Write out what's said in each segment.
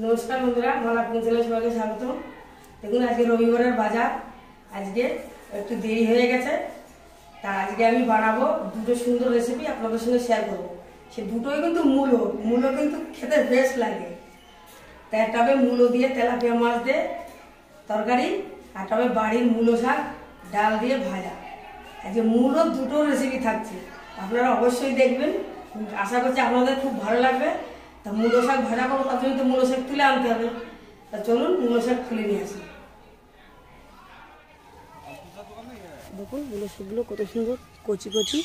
নমস্কার বন্ধুরা, মালা পৌঁছালে সবাইকে স্বাগত। দেখুন আজকে রবিবারের বাজার, আজকে একটু দেরি হয়ে গেছে, তা আজকে আমি বানাবো দুটো সুন্দর রেসিপি আপনাদের সঙ্গে শেয়ার করবো। সে দুটোই কিন্তু মূলো কিন্তু খেতে বেশ লাগে। তা একটা হবে মূলো দিয়ে তেলাপিয়া মাছ দিয়ে তরকারি, আর একটা হবে বাড়ির মূলো শাক ডাল দিয়ে ভাজা। আজকে মূলো দুটো রেসিপি থাকছে, আপনারা অবশ্যই দেখবেন। আশা করছি আপনাদের খুব ভালো লাগবে। তা মূলো শাক ভাজা করবো, তার জন্য তো মূলো শাক তুলে আনতে হবে। তা চলুন মূলো শাক তুলে নিয়ে আসি। দেখুন মূলো শাকগুলো কত সুন্দর কচি কচি,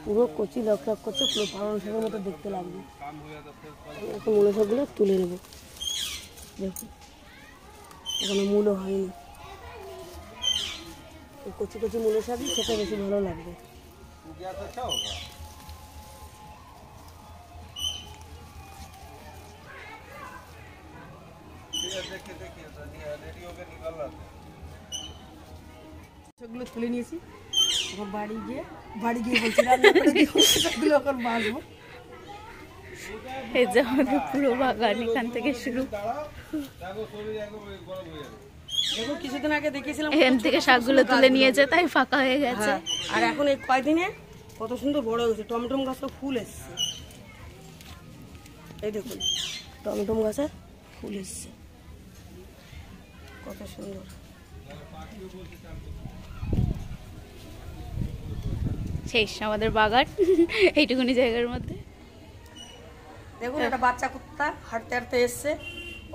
পুরো কচি লক করছে, পুরো পালং শাকের মতো দেখতে লাগবে। এখন মূলো শাকগুলো তুলে নেব। দেখুন এখানে মূলো হয়নি, কচি কচি মূলো শাকই খেতে বেশি ভালো লাগবে। সবগুলো তুলে নিয়েছি, এখন বাড়ি গিয়ে বলছি রান্না করে সবগুলো এখন বাঁচবো। এই যে আমাদের পুরো বাগান এখান থেকে শুরু। দেখুন কিছুদিন আগে দেখিয়েছিলাম, এখান থেকে শাকগুলো তুলে নিয়েছে, তাই ফাঁকা হয়ে গেছে। আর এখন এই কয়দিনে কত সুন্দর বড় হয়েছে, টমটম গাছটা ফুল এসছে। এই দেখুন টমটম গাছে ফুল এসছে, কত সুন্দর। শেষ আমাদের বাগান এইটুকুনি জায়গার মধ্যে। দেখুন একটা বাচ্চা কুত্তা হাঁটতে হাঁটতে এসছে,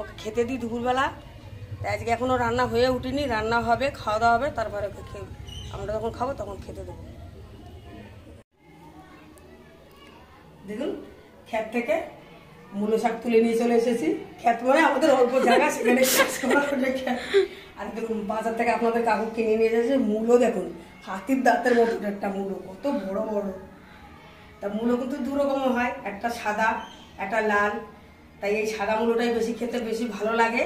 ওকে খেতে দিই দুপুরবেলা। তাই আজকে এখনো রান্না হয়ে উঠিনি, রান্না হবে, খাওয়া দাওয়া হবে, তারপরে ওকে আমরা যখন খাবো তখন খেতে দেবো। দেখুন ক্ষেত থেকে মূলো শাক তুলে নিয়ে চলে এসেছি। ক্ষেত মানে আমাদের অল্প জায়গা, সেখানে আর দেখুন বাজার থেকে আপনাদের কাকু কিনে নিয়ে এসেছে মূলো। দেখুন হাতির দাঁতের মতো একটা মূলো, কত বড় বড়। তা মূলো কিন্তু দু রকমের হয়, একটা সাদা একটা লাল। তাই এই সাদা মূলোটাই বেশি খেতে বেশি ভালো লাগে,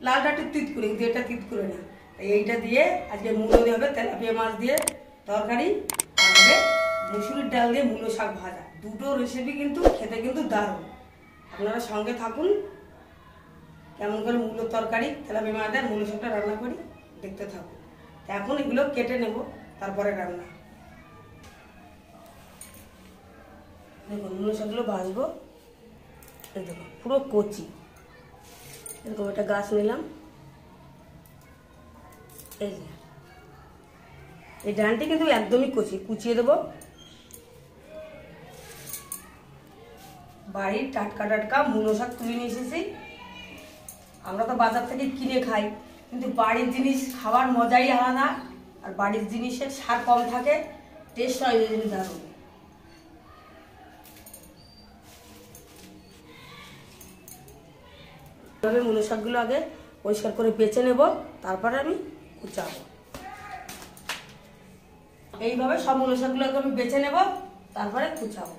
লালটা একটু তিত করে, কিন্তু এটা তিত করে না। তাই এইটা দিয়ে আজকে মূলো দিয়ে হবে তেলাপিয়া মাছ দিয়ে তরকারি, আর হবে মুসুরির ডাল দিয়ে মূলো শাক ভাজা। দুটো রেসিপি কিন্তু খেতে কিন্তু দারুণ। আপনারা সঙ্গে থাকুন, কেমন করে মূলো তরকারি তেলাপিয়া মাছ দিয়ে মূলো শাকটা রান্না করি দেখতে থাকুন। তা এখন এগুলো কেটে নেব, তারপরে রান্না। দেখুন মূলো শাকগুলো ভাজবো। এই দেখুন পুরো কচি, এরকম একটা গাছ নিলাম। এই যে এই ডানটি কিন্তু একদমই কচি, কুচিয়ে দেবো। বাড়ির টাটকা টাটকা মূলো শাক তুলে নিয়ে এসেছি। আমরা তো বাজার থেকে কিনে খাই, কিন্তু বাড়ির জিনিস খাওয়ার মজাই আলাদা। আর বাড়ির জিনিসের সার কম থাকে, টেস্ট হয় এই জিনিস দারুণ। এভাবে মূলো শাকগুলো আগে পরিষ্কার করে বেছে নেব, তারপরে আমি কুচাবো। এইভাবে সব মূলো শাকগুলো আমি বেছে নেব, তারপরে কুচাবো।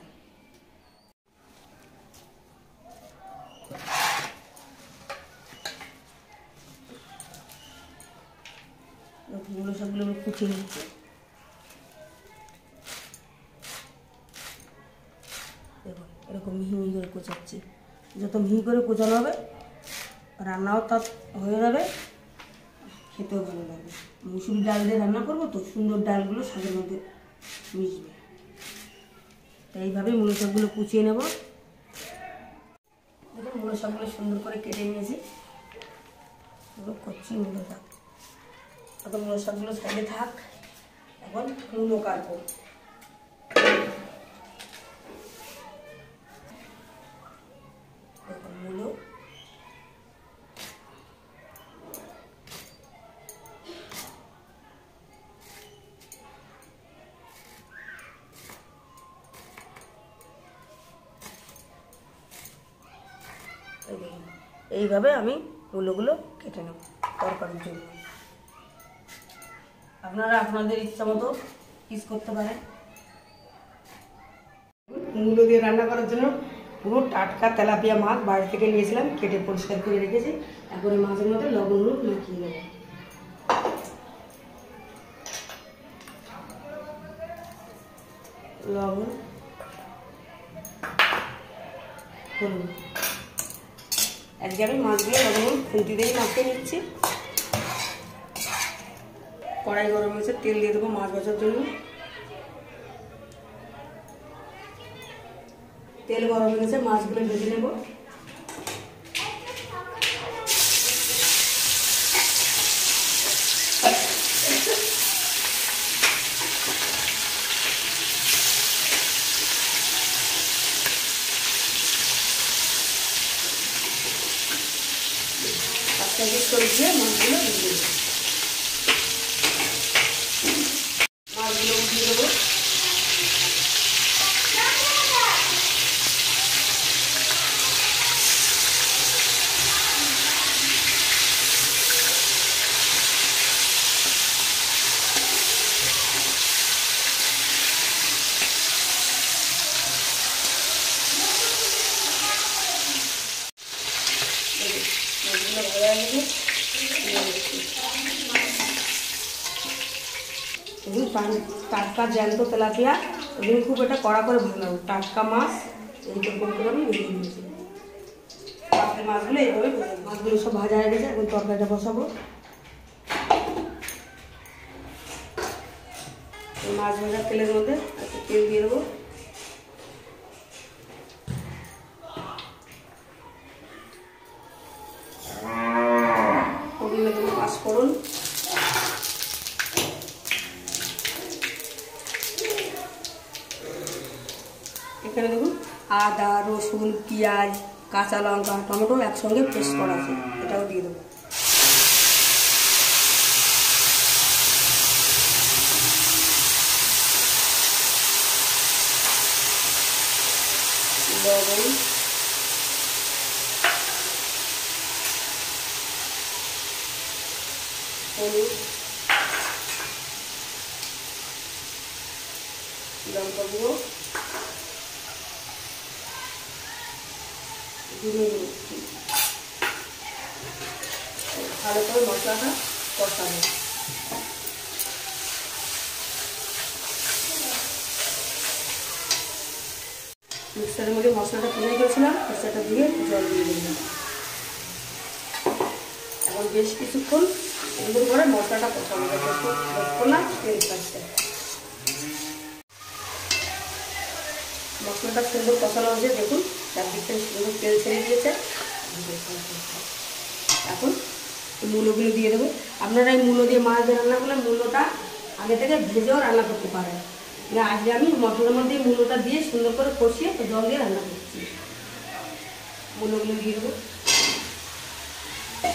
মূলো শাকগুলো আমি কুচিয়ে নিচ্ছি। দেখুন এরকম মিহি মিহি করে কুচাচ্ছি। যত মিহি করে কুচানো হবে রান্নাও তার হয়ে যাবে, খেতেও ভালো লাগবে। মুসুর ডাল দিয়ে রান্না করবো তো, সুন্দর ডালগুলো শাকের মধ্যে মিশবে। তো এইভাবেই মূলো শাকগুলো কুচিয়ে নেব। দেখুন মূলো শাকগুলো সুন্দর করে কেটে নিয়েছি, পুরো কচি মূলো শাক। এখন মূলো শাকগুলো সাইডে থাক, এখন মূলো কাটবো। দেখুন মূলো এইভাবে আমি মূলোগুলো কেটে নেব তরকারির জন্য। আপনারা আপনাদের ইচ্ছা মতো পিস করতে পারেন। মূলো দিয়ে রান্না করার জন্য পুরো টাটকা তেলাপিয়া মাছ বাড়ি থেকে নিয়েছিলাম, কেটে পরিষ্কার করে রেখেছি। এখন এই মাছের মধ্যে লবণ হলুদ মাখিয়ে দেবো। লবণ হলুদ। আজকে আমি মাছগুলো গরম খুঁটি দিয়ে মাখিয়ে নিচ্ছি। কড়াই গরম হয়েছে, তেল দিয়ে দেবো মাছ ভাজার জন্য। তেল গরম হয়ে গেছে, মাছগুলো ভেজে নেব। করে দিয়ে মাছগুলো দিয়ে দেবো। মাছগুলো উঠিয়ে দেবো। টাটকা জ্যান্ত তেলাপিয়া, এগুলো খুব এটা কড়া করে ভালো। টাটকা মাছ এইরকম করে আমি ভেজে নিয়েছি। মাছগুলো এইভাবে মাছগুলো সব ভাজা হয়ে গেছে। এখন তরকারিটা বসাবো। মাছ ভাজার তেলের মধ্যে একটু তেল দিয়ে দেবো। ফোড়নে দেবো পাঁচফোড়ন, এখানে দেখুন আদা, রসুন, পেঁয়াজ, কাঁচা লঙ্কা, টমেটো একসঙ্গে পেস্ট করা আছে, এটাও দিয়ে দেবো। লবণ, হলুদ, লঙ্কা গুঁড়ো, ভালো করে মশলাটা কষাবো। মিক্সারের মধ্যে মশলাটা কিনে গেছিলাম, মশলাটা দিয়ে জল দিয়ে দিলাম। এখন বেশ কিছুক্ষণ সুন্দর করে মশলাটা কষাবো, যতক্ষণ না তেল ছাড়ছে। মশলাটা সুন্দর কষানো হয়েছে, দেখুন চারদিকটা সুন্দর তেল ছেড়ে দিয়েছে। এখন মূলোগুলো দিয়ে দেবো। আপনারা এই মূলো দিয়ে মাছ দিয়ে রান্না করলে মূলোটা আগে থেকে ভেজেও রান্না করতে পারেন। আজকে আমি মশলার মধ্যে মূলোটা দিয়ে সুন্দর করে কষিয়ে জল দিয়ে রান্না করছি। মূলোগুলো দিয়ে দেবো।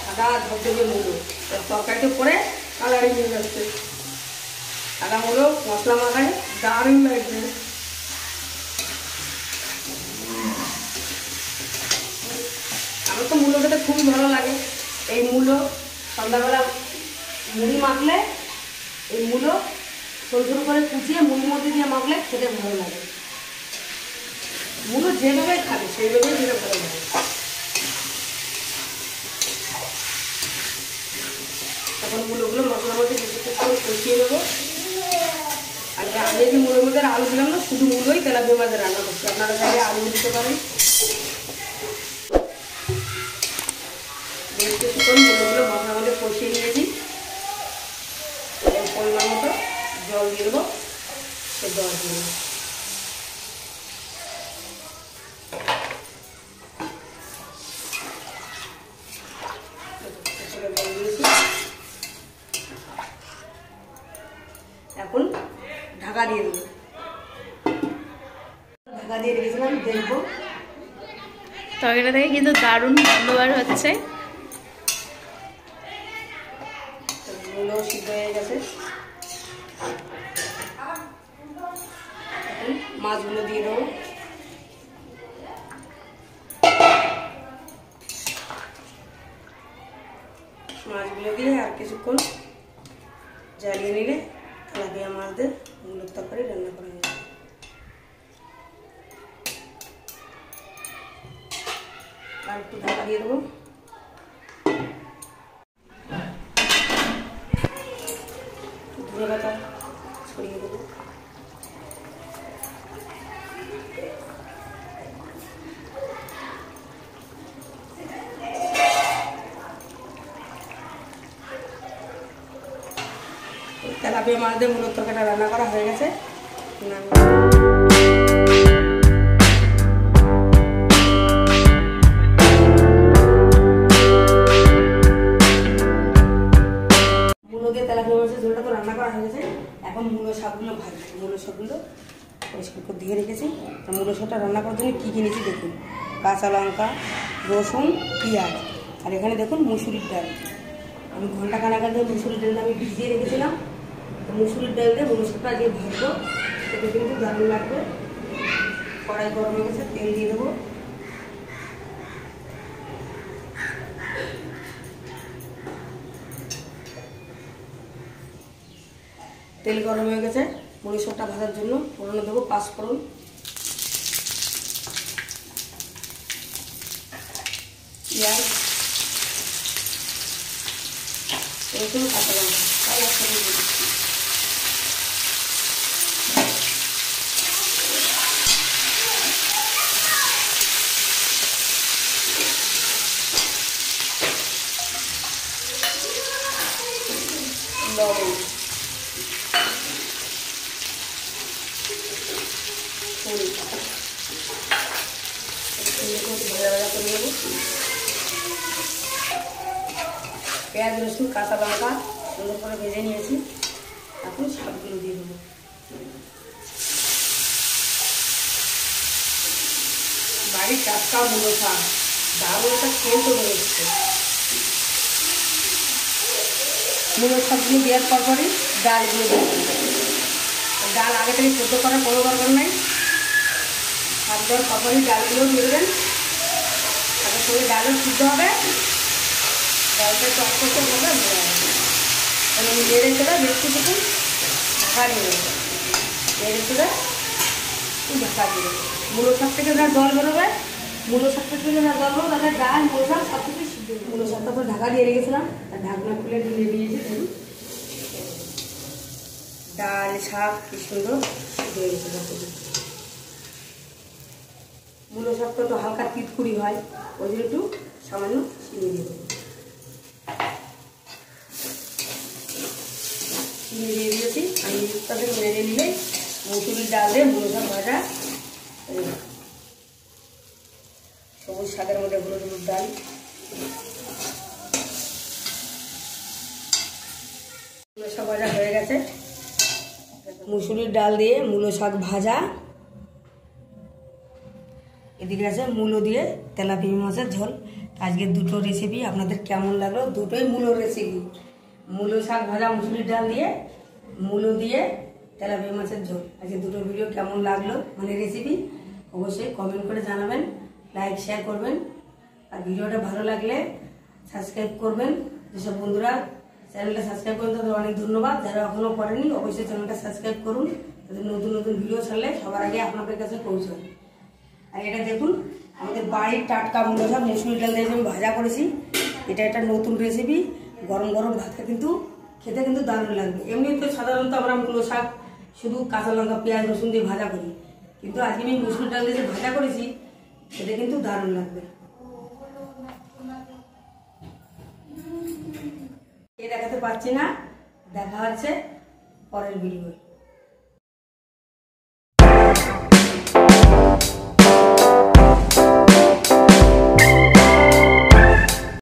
সাদা ধবধবে মূলো, তরকারিতে করে কালারিং হয়ে যাচ্ছে। সাদা মূলো মশলা মাখায় দারুণ লাগছে। আমার তো মূলো খেতে খুবই ভালো লাগে। এই মূলো সন্ধ্যাবেলা মুড়ি মাখলে, এই মূলো ছোটো ছোটো করে কুচিয়ে মুড়ির মধ্যে দিয়ে মাখলে খেতে ভালো লাগে। মূলো যেভাবে খাবে সেইভাবেই খেতে ভালো লাগে। তখন মূলোগুলো মশলার মধ্যে কিছুক্ষণ কষিয়ে নেবো। আর আমি যে মূলোর মধ্যে আলু দিলাম না, শুধু মূলোই তেলাপিয়া মাঝে রান্না করছি। আপনারা চাইলে আলু দিতে পারেন। কিছুক্ষণ মূলোগুলো মশলার মধ্যে কষিয়ে নিয়েছি। পরিমাণ মতো জল দিয়ে দেবো, সে জল দিয়ে দেবো। এখন ঢাকা দিয়ে দেবো। ঢাকা দিয়ে রেখেছিলাম, দেখবো। তরকারিটা থেকে কিন্তু দারুণ গন্ধ বার হচ্ছে। মূলো সিদ্ধ হয়ে গেছে। মাছগুলো দিয়ে দেবো। মাছগুলো দিয়ে আর কিছুক্ষণ জ্বালিয়ে নিলে তেলাপিয়া মাছদের মূলোর তরকারি রান্না করা যাবে। আর একটু ঢাকা দিয়ে দেবো। ধনে পাতা ছড়িয়ে দেবো। তেলাপিয়া মাছ দিয়ে মূলোর তরকারিটা রান্না করা হয়ে গেছে। মূলো দিয়ে তেলাপিয়া মাছের ঝোলটা তো রান্না করা হয়ে গেছে। এখন মূলো শাকগুলো ভাজি। মূলো শাকগুলো পরিষ্কার করে দিয়ে রেখেছি। তা মূলো শাকটা রান্না করার জন্য কী কিনেছি দেখুন। কাঁচা লঙ্কা, রসুন, পেঁয়াজ, আর এখানে দেখুন মুসুরির ডাল। আমি ঘন্টাখানেক আগে মুসুরির ডালটা আমি ভিজিয়ে রেখেছিলাম। তো মুসুরির ডাল দিয়ে মূলো শাকটা আগে ভাজবো, সেটা কিন্তু দারুণ লাগবে। কড়াই গরম হয়ে গেছে, তেল দিয়ে দেবো। তেল গরম হয়ে গেছে, মূলো শাকটা ভাজার জন্য ফোড়নে দেবো পাঁচফোড়ন, পেঁয়াজ, রসুন, কাঁচা লঙ্কা তাই একসাথে দিয়ে দিচ্ছি। লবণ, পেঁয়াজ, রসুন, কাঁচা লঙ্কা সুন্দর করে ভেজে নিয়েছি। এখন শাকগুলো দিয়ে দেবো। বাড়ির টাটকা মূলো শাক, দারুণ একটা সেন্ট হয়ে এসছে। মূলো শাকগুলো দেওয়ার পরপরই ডালগুলো দেবো। ডাল আগে থেকে সেদ্ধ করার কোনো দরকার নাই। শাক দেওয়ার পরপরই ডালগুলো দিয়ে দেবেন। তাদের সঙ্গে ডালও সিদ্ধ হবে, ডালটা একটু অস্ত হবে, তাহলে নেড়ে চড়া দেখতে দেখুন ঢাকা দিয়ে দেবো। নেড়ে চড়া ঢাকা দিয়ে দেবো। মূলো শাক থেকে যা জল বেরোবে, মূলো শাক থেকে যা জল বেরোবে তাহলে ডাল মূলো শাক সব থেকে সিদ্ধ। মূলো শাকটা তো ঢাকা দিয়ে রেখেছিলাম, আর ঢাকনা খুলে দিয়ে দিয়েছি। দেখুন ডাল শাক কি সুন্দর সিদ্ধ হয়ে গেছে। মূলো শাকটা একটু হালকা তিতকুড়ি হয়, ওই জন্য একটু সামান্য চিনি দিয়ে দেবো। চিনি দিয়ে দিয়েছি। আমি তাদের মেরে নিলে মুসুরির ডাল দিয়ে মূলো শাক ভাজা, সবুজ শাকের মধ্যে হলুদ হলুদ ডাল। মূলো শাক ভাজা হয়ে গেছে। মুসুরির ডাল দিয়ে মূলো শাক ভাজা, এদিকে আছে মূলো দিয়ে তেলাপিয়া মাছের ঝোল। আজকে দুটো রেসিপি আপনাদের কেমন লাগলো? দুটোই মূলোর রেসিপি। মূলো শাক ভাজা মুসুরির ডাল দিয়ে, মূলো দিয়ে তেলাপিয়া মাছের ঝোল। আজকে দুটো ভিডিও কেমন লাগলো মানে রেসিপি অবশ্যই কমেন্ট করে জানাবেন, লাইক শেয়ার করবেন। আর ভিডিওটা ভালো লাগলে সাবস্ক্রাইব করবেন। যেসব বন্ধুরা চ্যানেলটা সাবস্ক্রাইব করেন তাদের অনেক ধন্যবাদ। যারা এখনও করেনি অবশ্যই চ্যানেলটা সাবস্ক্রাইব করুন, তাদের নতুন নতুন ভিডিও ছাড়লে সবার আগে আপনাদের কাছে পৌঁছায়। আর এটা দেখুন আমাদের বাড়ির টাটকা মূলো শাক মুসুরির ডাল দিয়ে আমি ভাজা করেছি। এটা একটা নতুন রেসিপি। গরম গরম ভাতটা কিন্তু খেতে কিন্তু দারুণ লাগবে। এমনি তো সাধারণত আমরা মূলো শাক শুধু কাঁচা লঙ্কা, পেঁয়াজ, রসুন দিয়ে ভাজা করি, কিন্তু আজকে আমি মুসুরির ডাল দিয়ে যে ভাজা করেছি সেটা কিন্তু দারুণ লাগবে। এ দেখাতে পারছি না, দেখা হচ্ছে পরের ভিডিও।